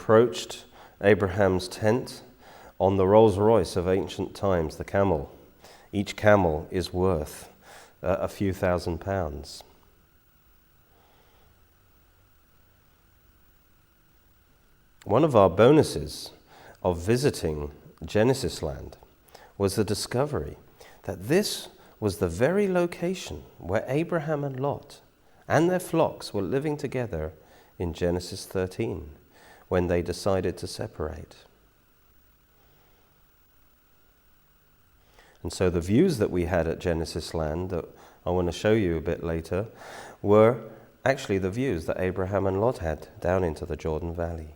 approached Abraham's tent on the Rolls Royce of ancient times, the camel. Each camel is worth a few £1,000s. One of our bonuses of visiting Genesis land was the discovery that this was the very location where Abraham and Lot and their flocks were living together in Genesis 13 when they decided to separate. And so the views that we had at Genesis land that I want to show you a bit later were actually the views that Abraham and Lot had down into the Jordan Valley.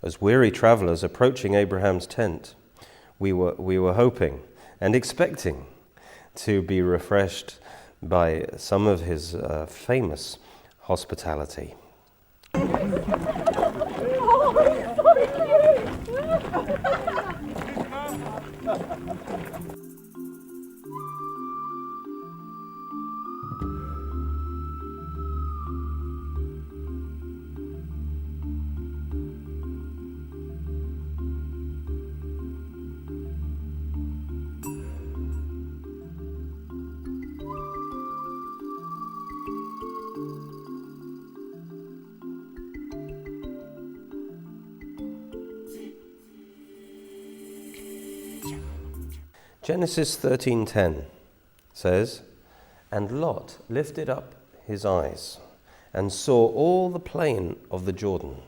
As weary travelers approaching Abraham's tent, we were hoping and expecting to be refreshed by some of his famous hospitality. Genesis 13:10 says, "And Lot lifted up his eyes and saw all the plain of the Jordan,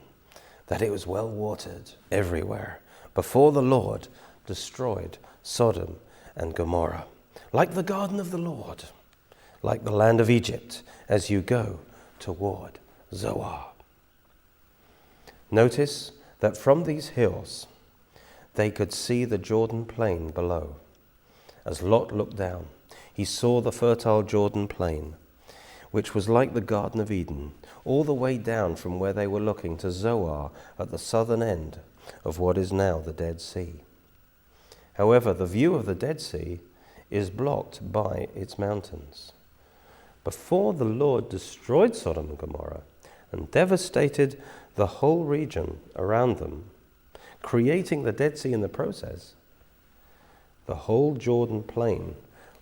that it was well watered everywhere, before the Lord destroyed Sodom and Gomorrah, like the garden of the Lord, like the land of Egypt, as you go toward Zoar." Notice that from these hills they could see the Jordan plain below. As Lot looked down, he saw the fertile Jordan plain, which was like the Garden of Eden, all the way down from where they were looking to Zoar at the southern end of what is now the Dead Sea. However, the view of the Dead Sea is blocked by its mountains. Before the Lord destroyed Sodom and Gomorrah and devastated the whole region around them, creating the Dead Sea in the process, the whole Jordan plain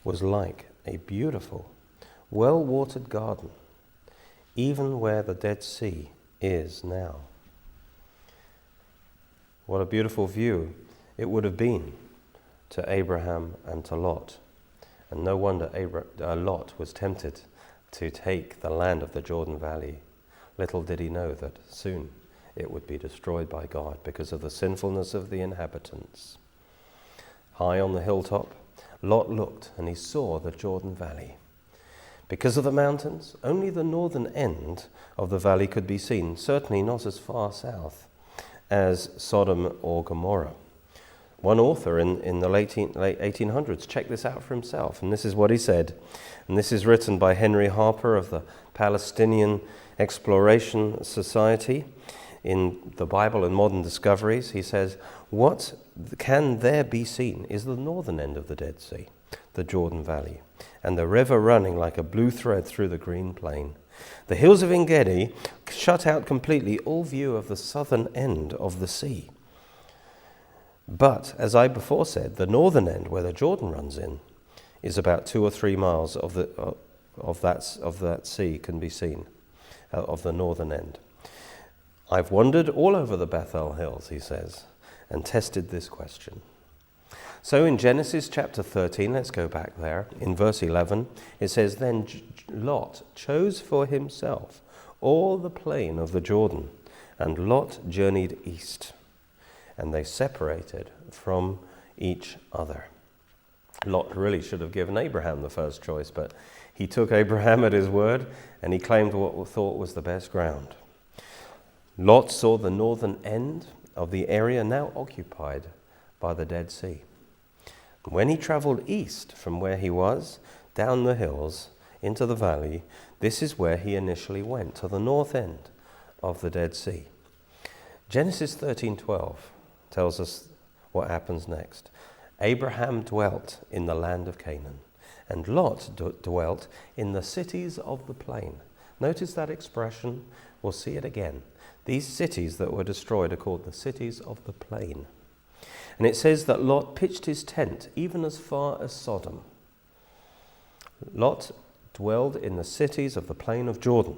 was like a beautiful, well-watered garden, even where the Dead Sea is now. What a beautiful view it would have been to Abraham and to Lot. And no wonder Lot was tempted to take the land of the Jordan Valley. Little did he know that soon it would be destroyed by God because of the sinfulness of the inhabitants. High on the hilltop, Lot looked and he saw the Jordan Valley. Because of the mountains, only the northern end of the valley could be seen, certainly not as far south as Sodom or Gomorrah. One author in the late 1800s checked this out for himself, and this is what he said. And this is written by Henry Harper of the Palestinian Exploration Society in the Bible and Modern Discoveries. He says, "What can there be seen is the northern end of the Dead Sea, the Jordan Valley, and the river running like a blue thread through the green plain. The hills of En-Gedi shut out completely all view of the southern end of the sea. But, as I before said, the northern end, where the Jordan runs in, is about 2 or 3 miles of that sea can be seen, of the northern end. I've wandered all over the Bethel Hills," he says, "and tested this question." So in Genesis chapter 13, let's go back there, in verse 11, it says, "Then Lot chose for himself all the plain of the Jordan, and Lot journeyed east, and they separated from each other." Lot really should have given Abraham the first choice, but he took Abraham at his word, and he claimed what we thought was the best ground. Lot saw the northern end of the area now occupied by the Dead Sea. When he traveled east from where he was, down the hills, into the valley, this is where he initially went, to the north end of the Dead Sea. Genesis 13:12 tells us what happens next. Abraham dwelt in the land of Canaan, and Lot dwelt in the cities of the plain, Notice that expression. We'll see it again. These cities that were destroyed are called the cities of the plain. And it says that Lot pitched his tent even as far as Sodom. Lot dwelled in the cities of the plain of Jordan.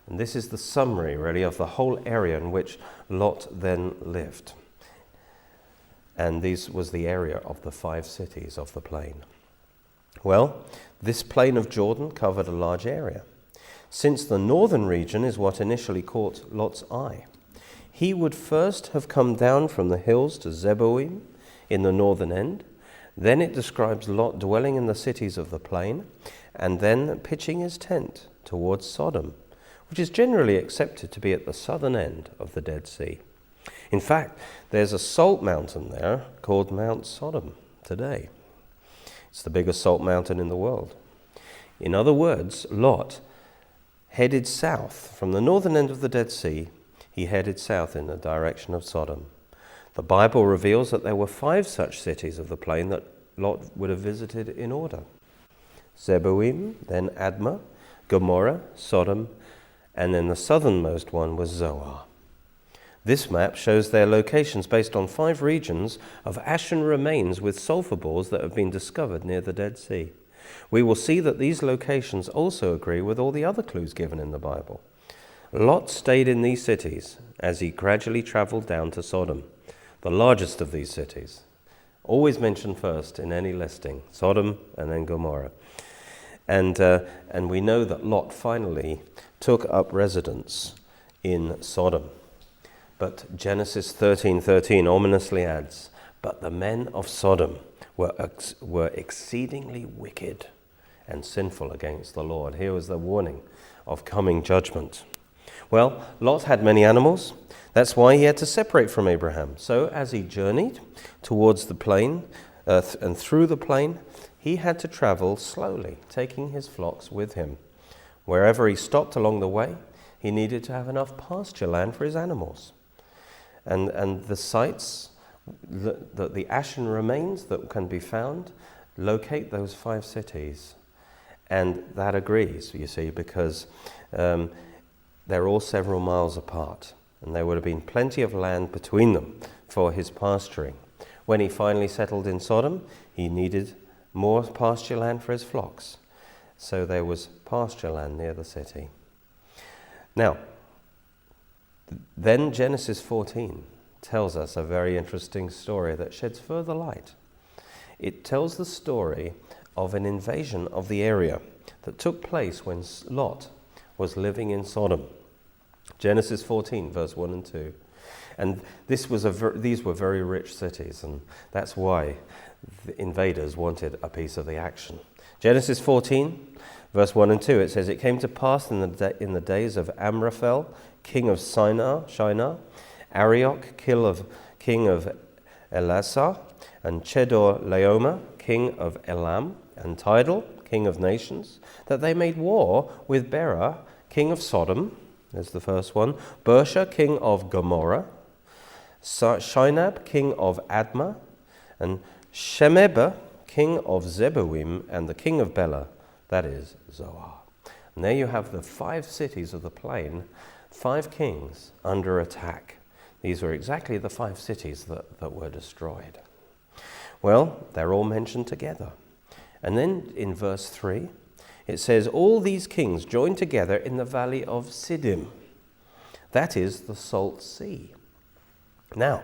And this is the summary, really, of the whole area in which Lot then lived. And this was the area of the 5 cities of the plain. Well, this plain of Jordan covered a large area, since the northern region is what initially caught Lot's eye. He would first have come down from the hills to Zeboim in the northern end. Then it describes Lot dwelling in the cities of the plain, and then pitching his tent towards Sodom, which is generally accepted to be at the southern end of the Dead Sea. In fact, there's a salt mountain there called Mount Sodom today. It's the biggest salt mountain in the world. In other words, Lot headed south from the northern end of the Dead Sea. He headed south in the direction of Sodom. The Bible reveals that there were 5 such cities of the plain that Lot would have visited in order: Zeboim, then Admah, Gomorrah, Sodom, and then the southernmost one was Zoar. This map shows their locations based on 5 regions of ashen remains with sulfur bores that have been discovered near the Dead Sea. We will see that these locations also agree with all the other clues given in the Bible. Lot stayed in these cities as he gradually traveled down to Sodom, the largest of these cities. Always mentioned first in any listing, Sodom and then Gomorrah. And we know that Lot finally took up residence in Sodom. But Genesis 13:13 ominously adds, "But the men of Sodom were exceedingly wicked and sinful against the Lord." Here was the warning of coming judgment. Well, Lot had many animals. That's why he had to separate from Abraham. So as he journeyed towards the plain and through the plain, he had to travel slowly, taking his flocks with him. Wherever he stopped along the way, he needed to have enough pasture land for his animals. And the sites, the ashen remains that can be found, locate those 5 cities. And that agrees, you see, because they're all several miles apart. And there would have been plenty of land between them for his pasturing. When he finally settled in Sodom, he needed more pasture land for his flocks. So there was pasture land near the city. Now, then Genesis 14 tells us a very interesting story that sheds further light. It tells the story of an invasion of the area that took place when Lot was living in Sodom. Genesis 14, verse 1 and 2. And these were very rich cities, and that's why the invaders wanted a piece of the action. Genesis 14, verse 1 and 2, it says, "It came to pass in the days of Amraphel, king of Shinar, Arioch, king of Elasar, and Chedorlaomer, king of Elam, and Tidal, king of nations, that they made war with Bera, king of Sodom," there's the first one, "Bersha, king of Gomorrah, Shinab, king of Admah, and Shemeba, king of Zeboim, and the king of Bela," that is Zoar. And there you have the 5 cities of the plain, 5 kings under attack. These were exactly the 5 cities that were destroyed. Well, they're all mentioned together. And then in verse 3, it says, "All these kings joined together in the valley of Siddim." That is the Salt Sea. Now,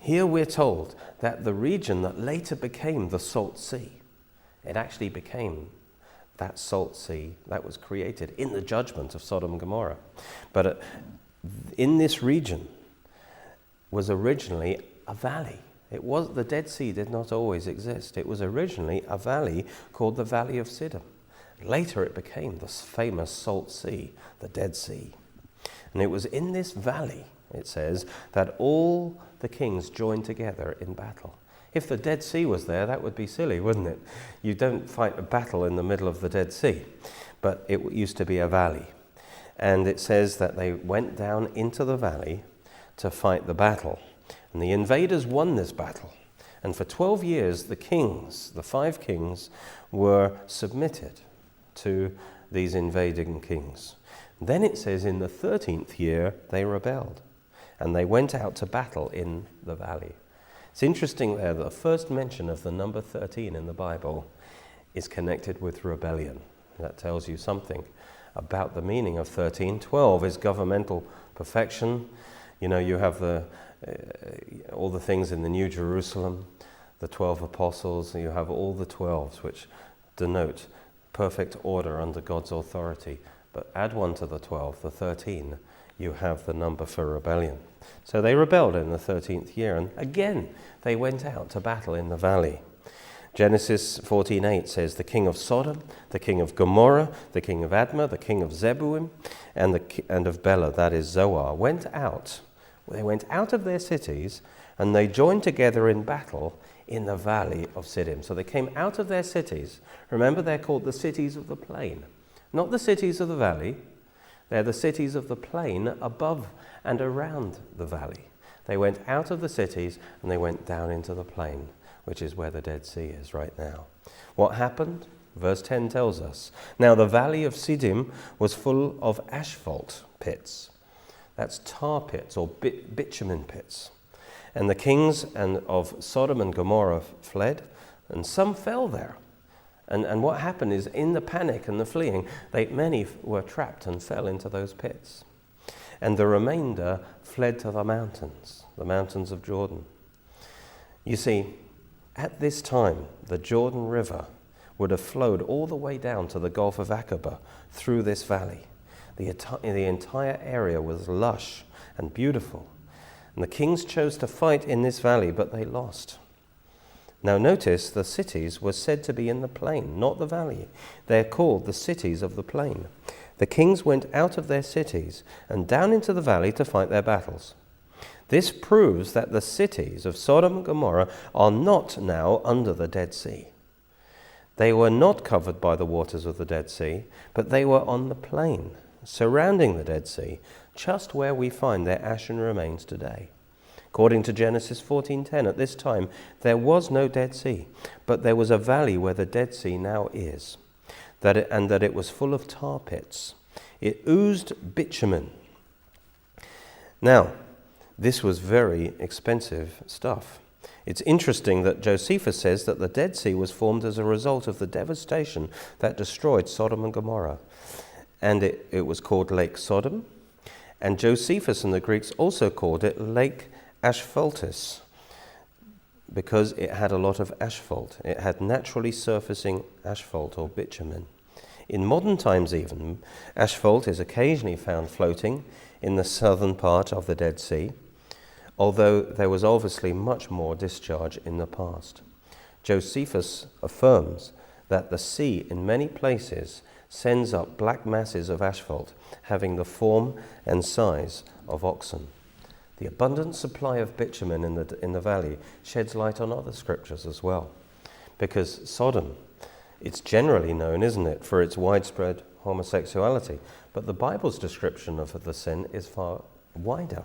here we're told that the region that later became the Salt Sea, it actually became that Salt Sea that was created in the judgment of Sodom and Gomorrah. But in this region was originally a valley. The Dead Sea did not always exist. It was originally a valley called the Valley of Siddim. Later it became the famous Salt Sea, the Dead Sea. And it was in this valley, it says, that all the kings joined together in battle. If the Dead Sea was there, that would be silly, wouldn't it? You don't fight a battle in the middle of the Dead Sea. But it used to be a valley. And it says that they went down into the valley to fight the battle. And the invaders won this battle. And for 12 years, the 5 kings, were submitted to these invading kings. Then it says in the 13th year they rebelled, and they went out to battle in the valley. It's interesting there that the first mention of the number 13 in the Bible is connected with rebellion. That tells you something about the meaning of 13. 12 is governmental perfection. You know, you have all the things in the New Jerusalem, the 12 apostles, and you have all the 12s, which denote perfect order under God's authority. But add one to the 12, the 13, you have the number for rebellion. So they rebelled in the 13th year, and again they went out to battle in the valley. Genesis 14:8 says, the king of Sodom, the king of Gomorrah, the king of Admah, the king of Zeboim, and of Bela, that is Zoar, went out. They went out of their cities, and they joined together in battle in the valley of Siddim. So they came out of their cities. Remember, they're called the cities of the plain, not the cities of the valley. They're the cities of the plain above and around the valley. They went out of the cities and they went down into the plain, which is where the Dead Sea is right now. What happened? Verse 10 tells us. Now the valley of Siddim was full of asphalt pits. That's tar pits or bitumen pits. And the kings of Sodom and Gomorrah fled, and some fell there. And what happened is, in the panic and the fleeing, many were trapped and fell into those pits. And the remainder fled to the mountains of Jordan. You see, at this time, the Jordan River would have flowed all the way down to the Gulf of Aqaba through this valley. The entire area was lush and beautiful. And the kings chose to fight in this valley, but they lost. Now notice, the cities were said to be in the plain, not the valley. They're called the cities of the plain. The kings went out of their cities and down into the valley to fight their battles. This proves that the cities of Sodom and Gomorrah are not now under the Dead Sea. They were not covered by the waters of the Dead Sea, but they were on the plain surrounding the Dead Sea, just where we find their ashen remains today. According to Genesis 14:10, at this time there was no Dead Sea, but there was a valley where the Dead Sea now is, and that it was full of tar pits. It oozed bitumen. Now, this was very expensive stuff. It's interesting that Josephus says that the Dead Sea was formed as a result of the devastation that destroyed Sodom and Gomorrah. And it was called Lake Sodom. And Josephus and the Greeks also called it Lake Asphaltis, because it had a lot of asphalt. It had naturally surfacing asphalt or bitumen. In modern times even, asphalt is occasionally found floating in the southern part of the Dead Sea, although there was obviously much more discharge in the past. Josephus affirms that the sea in many places sends up black masses of asphalt having the form and size of oxen. The abundant supply of bitumen in the valley sheds light on other scriptures as well. Because Sodom, it's generally known, isn't it, for its widespread homosexuality. But the Bible's description of the sin is far wider.